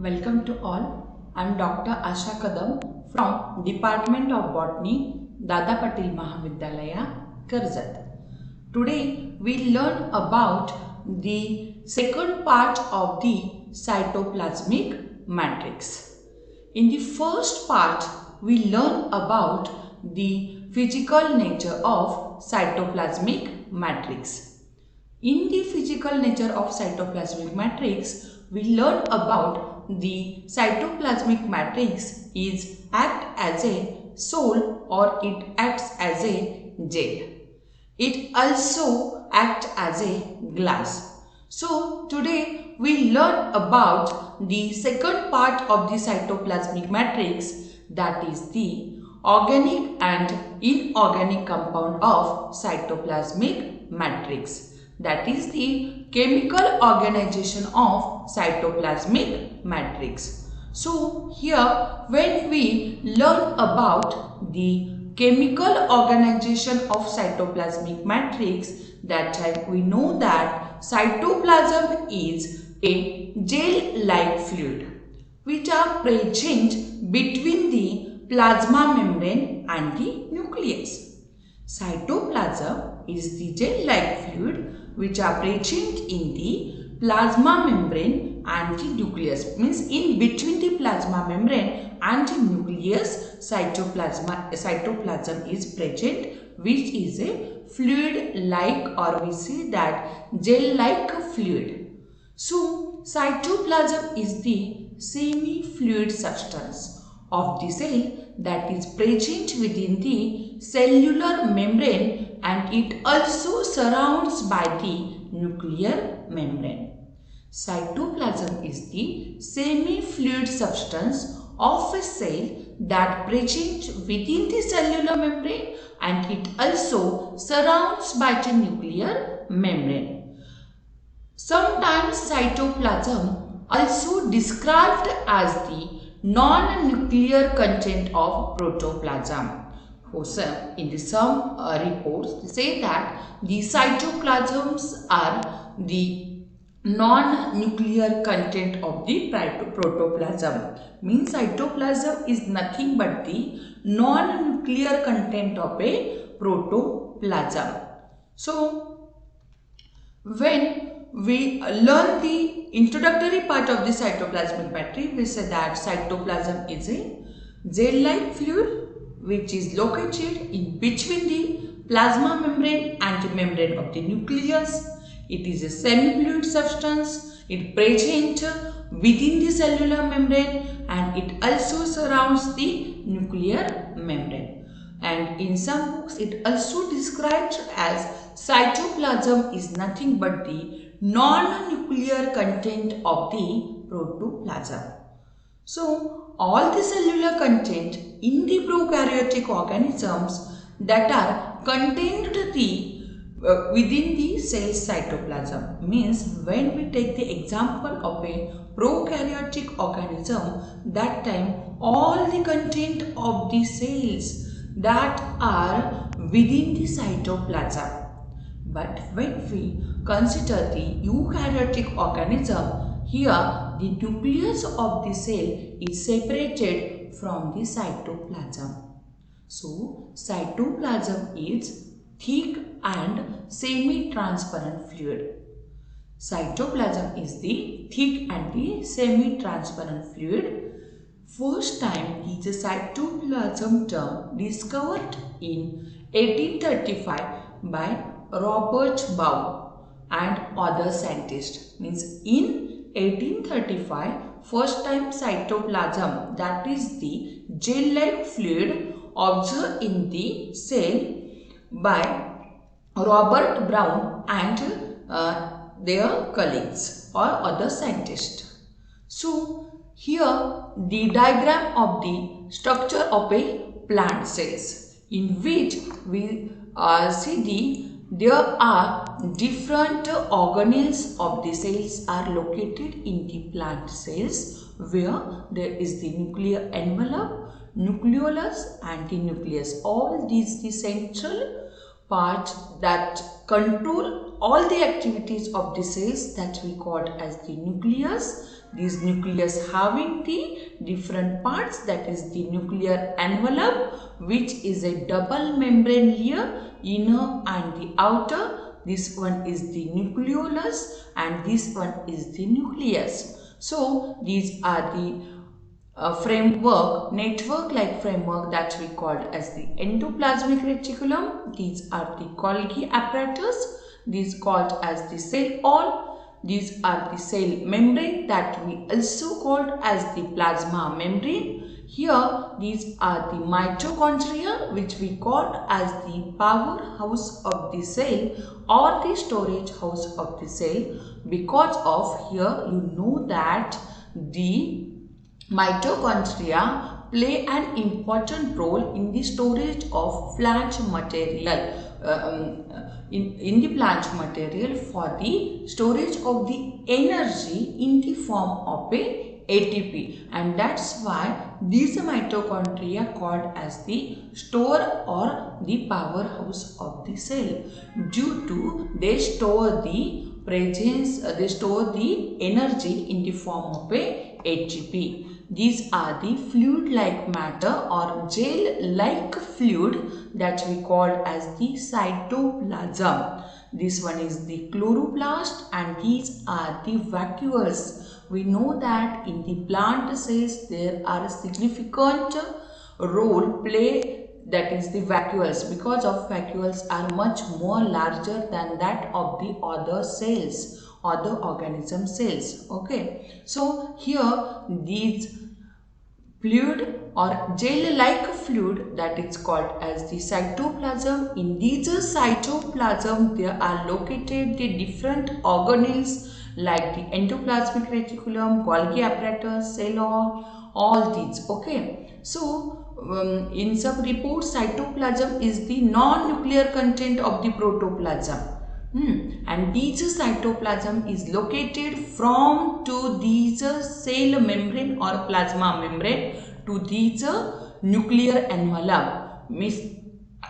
Welcome to all. I am Dr. Asha Kadam from Department of Botany, Dada Patil Mahavidyalaya, Karjat. Today we learn about the second part of the cytoplasmic matrix. In the first part, we learn about the physical nature of cytoplasmic matrix. In the physical nature of cytoplasmic matrix, we learn about the cytoplasmic matrix is act as a soul or it acts as a gel. It also acts as a glass. So today we learn about the second part of the cytoplasmic matrix, that is the organic and inorganic compound of cytoplasmic matrix. That is the chemical organization of cytoplasmic matrix. So here when we learn about the chemical organization of cytoplasmic matrix, that time we know that cytoplasm is a gel-like fluid which are present between the plasma membrane and the nucleus. Cytoplasm is the gel-like fluid which are present in the plasma membrane and the nucleus. Means in between the plasma membrane and the nucleus, cytoplasm is present, which is a fluid-like, or we say that gel-like fluid. So cytoplasm is the semi-fluid substance of the cell that is present within the cellular membrane, and it also surrounds by the nuclear membrane. Cytoplasm is the semi-fluid substance of a cell that present within the cellular membrane, and it also surrounds by the nuclear membrane. Sometimes cytoplasm also described as the non-nuclear content of protoplasm. In some reports, they say that the cytoplasms are the non-nuclear content of the protoplasm. Means cytoplasm is nothing but the non-nuclear content of a protoplasm. So, when we learn the introductory part of the cytoplasmic matrix, we say that cytoplasm is a gel-like fluid which is located in between the plasma membrane and the membrane of the nucleus. It is a semi-fluid substance. It present within the cellular membrane, and it also surrounds the nuclear membrane. And in some books, it also described as cytoplasm is nothing but the non-nuclear content of the protoplasm. So, all the cellular content in the prokaryotic organisms that are contained within the cell cytoplasm. Means when we take the example of a prokaryotic organism, that time all the content of the cells that are within the cytoplasm. But when we consider the eukaryotic organism, here the nucleus of the cell is separated from the cytoplasm. So, cytoplasm is thick and semi-transparent fluid. Cytoplasm is the thick and the semi-transparent fluid. First time is the cytoplasm term discovered in 1835 by Robert Bow and other scientists. Means in 1835, first time cytoplasm, that is the gel-like fluid, observed in the cell by Robert Brown and their colleagues or other scientists. So here the diagram of the structure of a plant cells, in which we see there are different organelles of the cells are located in the plant cells, where there is the nuclear envelope, nucleolus and the nucleus. All these the central parts that control all the activities of the cells, that we call as the nucleus, This nucleus having the different parts, that is the nuclear envelope, which is a double membrane layer, inner and the outer. This one is the nucleolus and this one is the nucleus. So these are the framework, network-like framework that we called as the endoplasmic reticulum. These are the Golgi apparatus. These called as the cell wall. These are the cell membrane that we also called as the plasma membrane. Here, these are the mitochondria, which we called as the powerhouse of the cell or the storage house of the cell. Because of here, you know that the mitochondria play an important role in the storage of plant material, in the plant material for the storage of the energy in the form of a ATP, and that's why these mitochondria called as the store or the powerhouse of the cell, due to they store the they store the energy in the form of a ATP. These are the fluid-like matter or gel-like fluid that we call as the cytoplasm. This one is the chloroplast and these are the vacuoles. We know that in the plant cells there are a significant role play, that is the vacuoles, because of vacuoles are much more larger than that of the other cells, other organism cells. Okay, so here these fluid or gel-like fluid that is called as the cytoplasm. In these cytoplasm there are located the different organelles like the endoplasmic reticulum, Golgi apparatus, cell wall, all these. Okay, so in some reports cytoplasm is the non-nuclear content of the protoplasm. And these cytoplasm is located from to these cell membrane or plasma membrane to these nuclear envelope. Means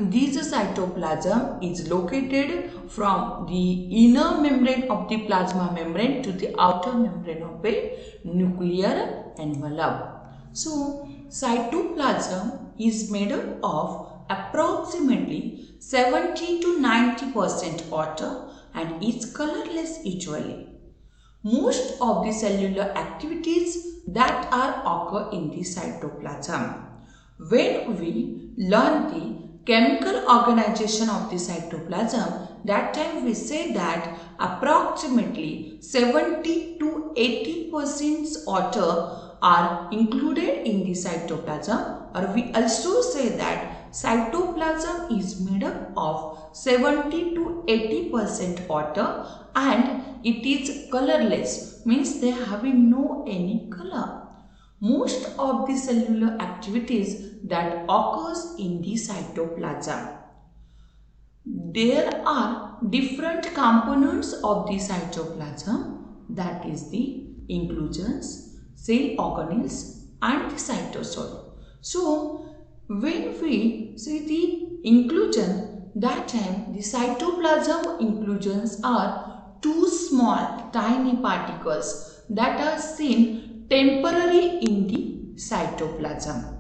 these cytoplasm is located from the inner membrane of the plasma membrane to the outer membrane of a nuclear envelope. So cytoplasm is made up of approximately 70 to 90% water and is colorless usually. Most of the cellular activities that are occur in the cytoplasm. When we learn the chemical organization of the cytoplasm, that time we say that approximately 70 to 80% water are included in the cytoplasm, or we also say that cytoplasm is made up of 70 to 80% water and it is colorless, means they having no any color. Most of the cellular activities that occurs in the cytoplasm. There are different components of the cytoplasm, that is the inclusions, cell organelles and the cytosol. So when we see the inclusion, that time the cytoplasm inclusions are two small tiny particles that are seen temporarily in the cytoplasm.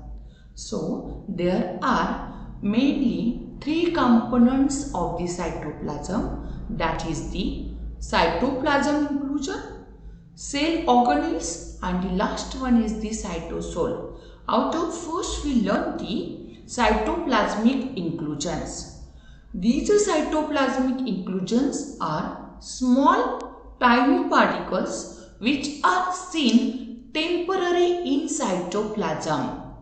So there are mainly three components of the cytoplasm, that is the cytoplasm inclusion, cell organelles and the last one is the cytosol. Out of first we learn the cytoplasmic inclusions. These cytoplasmic inclusions are small tiny particles which are seen temporarily in cytoplasm.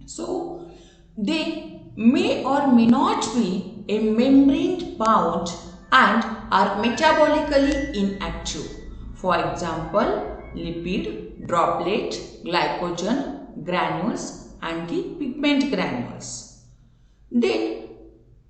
So they may or may not be a membrane bound and are metabolically inactive. For example, lipid, droplet, glycogen, granules and the pigment granules. Then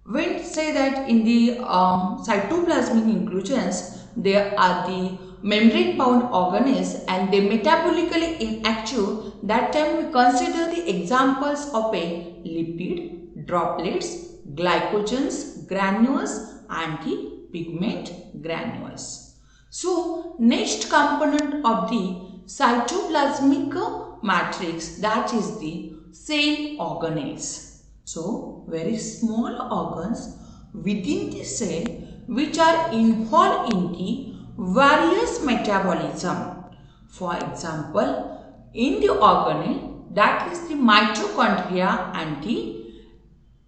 when say that in the cytoplasmic inclusions there are the membrane bound organelles and they metabolically inactive, that time we consider the examples of a lipid, droplets, glycogens, granules and the pigment granules. So next component of the cytoplasmic matrix, that is the cell organelles. So, very small organs within the cell which are involved in the various metabolism. For example, in the organelle, that is the mitochondria and the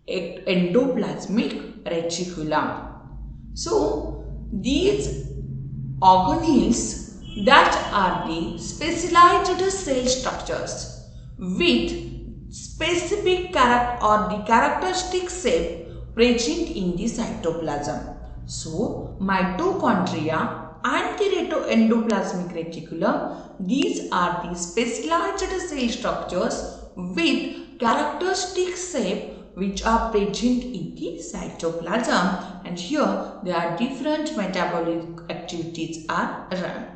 endoplasmic reticulum. So, these organelles that are the specialized cell structures with specific characteristic shape present in the cytoplasm. So, mitochondria and the endoplasmic reticulum, these are the specialized cell structures with characteristic shape which are present in the cytoplasm, and here there are different metabolic activities are run.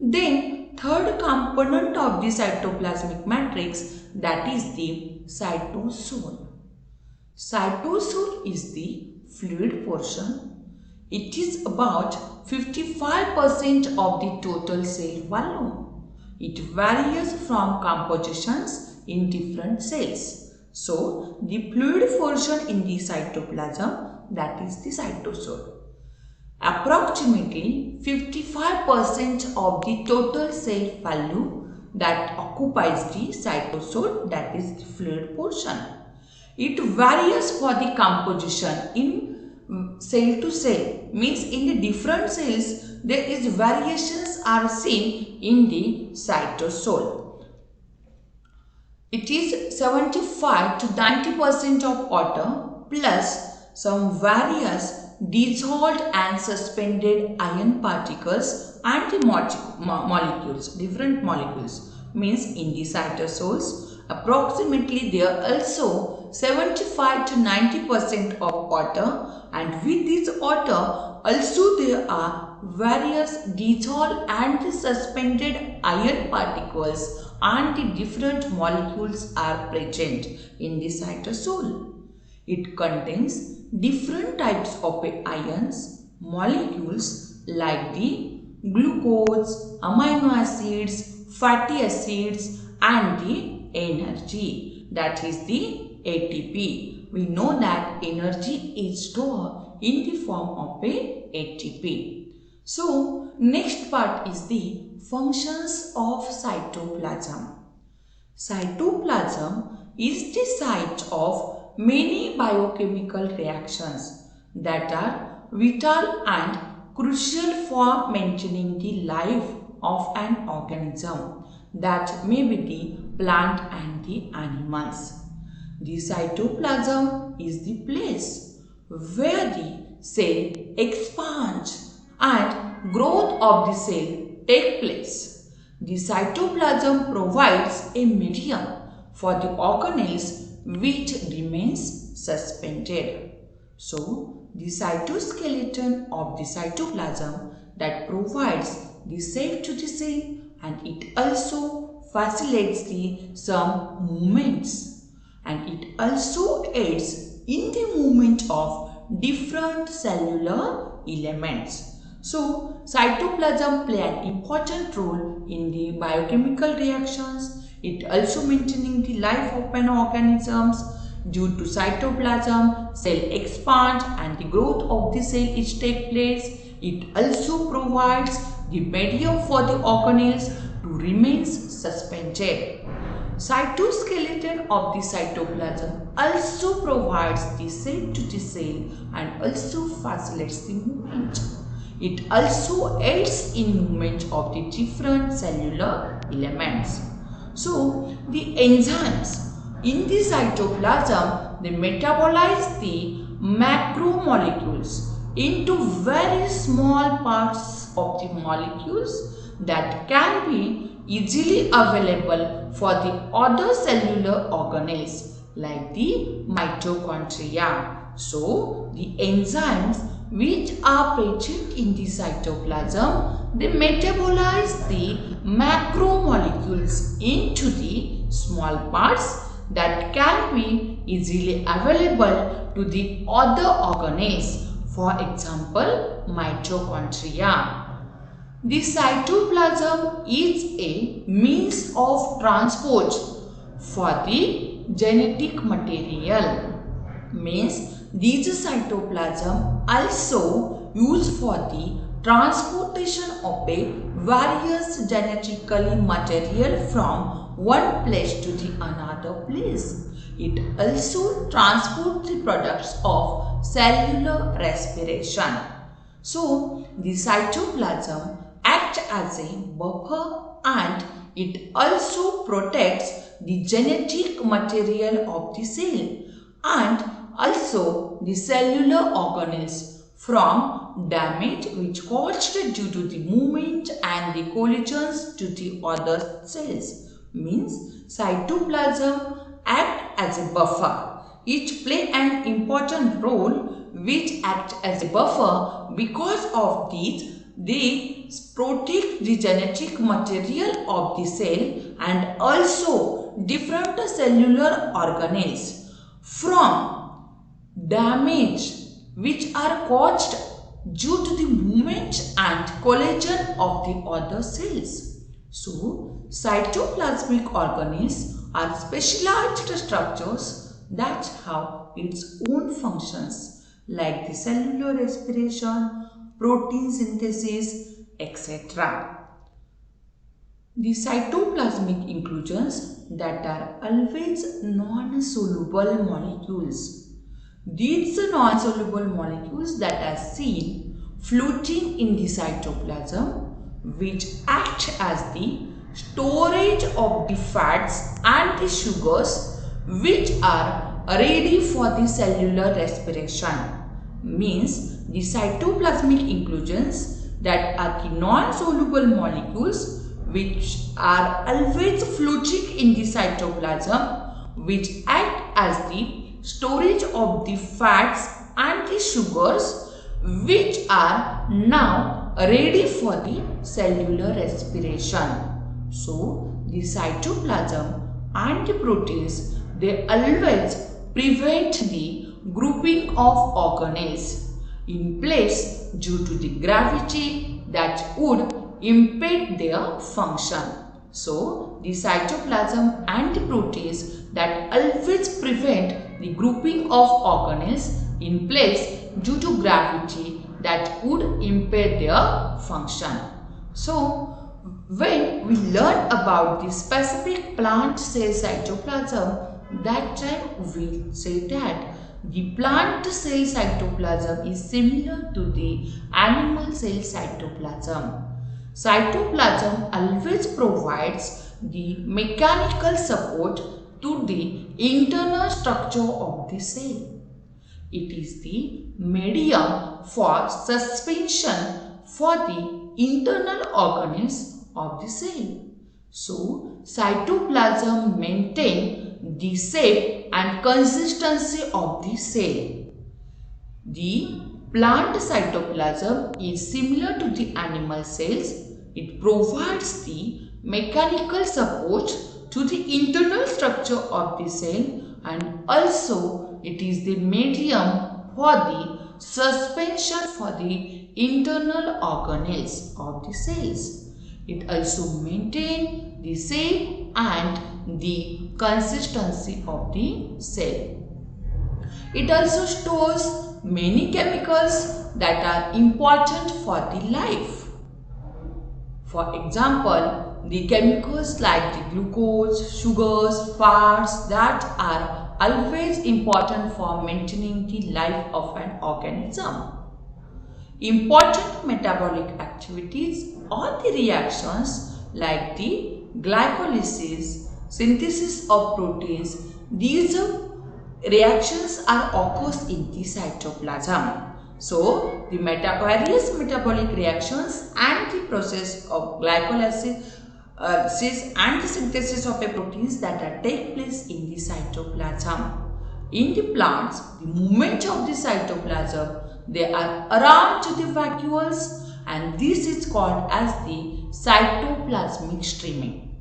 Then third component of the cytoplasmic matrix, that is the cytosol. Cytosol is the fluid portion. It is about 55% of the total cell volume. It varies from compositions in different cells. So, the fluid portion in the cytoplasm, that is the cytosol. Approximately 55% of the total cell volume that occupies the cytosol, that is the fluid portion. It varies for the composition in cell to cell, means in the different cells there is variations are seen in the cytosol. It is 75 to 90% of water plus some various dissolved and suspended iron particles and the molecules, different molecules, means in the cytosols. Approximately there are also 75 to 90% of water, and with this water also there are various dissolved and suspended iron particles and the different molecules are present in the cytosol. It contains different types of ions, molecules like the glucose, amino acids, fatty acids and the energy, that is the ATP. We know that energy is stored in the form of a ATP. So, next part is the functions of cytoplasm. Cytoplasm is the site of many biochemical reactions that are vital and crucial for maintaining the life of an organism, that may be the plant and the animals. The cytoplasm is the place where the cell expands and growth of the cell take place. The cytoplasm provides a medium for the organelles which remains suspended. So, the cytoskeleton of the cytoplasm that provides the shape to the cell, and it also facilitates the some movements, and it also aids in the movement of different cellular elements. So, cytoplasm play an important role in the biochemical reactions. It also maintaining the life of an organisms. Due to cytoplasm, cell expand and the growth of the cell is take place. It also provides the medium for the organelles to remain suspended. Cytoskeleton of the cytoplasm also provides the shape to the cell and also facilitates the movement. It also aids in movement of the different cellular elements. So, the enzymes in the cytoplasm, they metabolize the macromolecules into very small parts of the molecules that can be easily available for the other cellular organelles like the mitochondria. So, the enzymes which are present in the cytoplasm, they metabolize the macromolecules into the small parts that can be easily available to the other organelles, for example, mitochondria. The cytoplasm is a means of transport for the genetic material. Means these cytoplasm also used for the transportation of a various genetically material from one place to the another place. It also transports the products of cellular respiration. So, the cytoplasm acts as a buffer and it also protects the genetic material of the cell and also the cellular organelles from damage which caused due to the movement and the collisions to the other cells. Means cytoplasm act as a buffer. It play an important role which act as a buffer. Because of this, they protect the genetic material of the cell and also different cellular organelles from damage which are caused due to the movement and collision of the other cells. So, cytoplasmic organelles are specialized structures that have its own functions like the cellular respiration, protein synthesis, etc. The cytoplasmic inclusions that are always non-soluble molecules. These non-soluble molecules that are seen floating in the cytoplasm which act as the storage of the fats and the sugars which are ready for the cellular respiration. Means the cytoplasmic inclusions that are the non-soluble molecules which are always floating in the cytoplasm which act as the storage of the fats and the sugars which are now ready for the cellular respiration. So, the cytoplasm and the proteins, they always prevent the grouping of organelles in place due to the gravity that would impede their function. So, the cytoplasm and the proteins that always prevent the grouping of organelles in place due to gravity that would impede their function. So, when we learn about the specific plant cell cytoplasm, that time we say that the plant cell cytoplasm is similar to the animal cell cytoplasm. Cytoplasm always provides the mechanical support to the internal structure of the cell. It is the medium for suspension for the internal organelles of the cell. So, cytoplasm maintain the shape and consistency of the cell. The plant cytoplasm is similar to the animal cells. It provides the mechanical support to the internal structure of the cell and also it is the medium for the suspension for the internal organelles of the cells. It also maintains the shape and the consistency of the cell. It also stores many chemicals that are important for the life. For example, the chemicals like the glucose, sugars, fats that are always important for maintaining the life of an organism. Important metabolic activities or the reactions like the glycolysis, synthesis of proteins, these reactions are occurs in the cytoplasm. So, the various metabolic reactions and the process of glycolysis and the synthesis of a proteins that are take place in the cytoplasm. In the plants, the movement of the cytoplasm, they are around the vacuoles and this is called as the cytoplasmic streaming.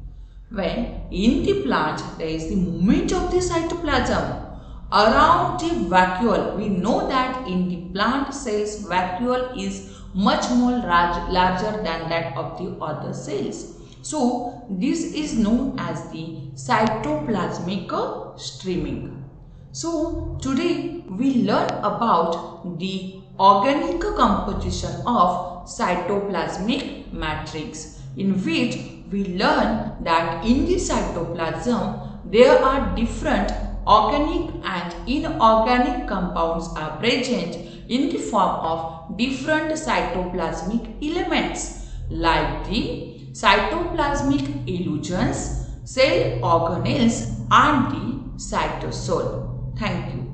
When in the plant, there is the movement of the cytoplasm around the vacuole. We know that in the plant cells, vacuole is much more larger than that of the other cells. So this is known as the cytoplasmic streaming. So today we learn about the organic composition of cytoplasmic matrix, in which we learn that in the cytoplasm there are different organic and inorganic compounds are present in the form of different cytoplasmic elements like the cytoplasmic illusions, cell organelles and the cytosol. Thank you.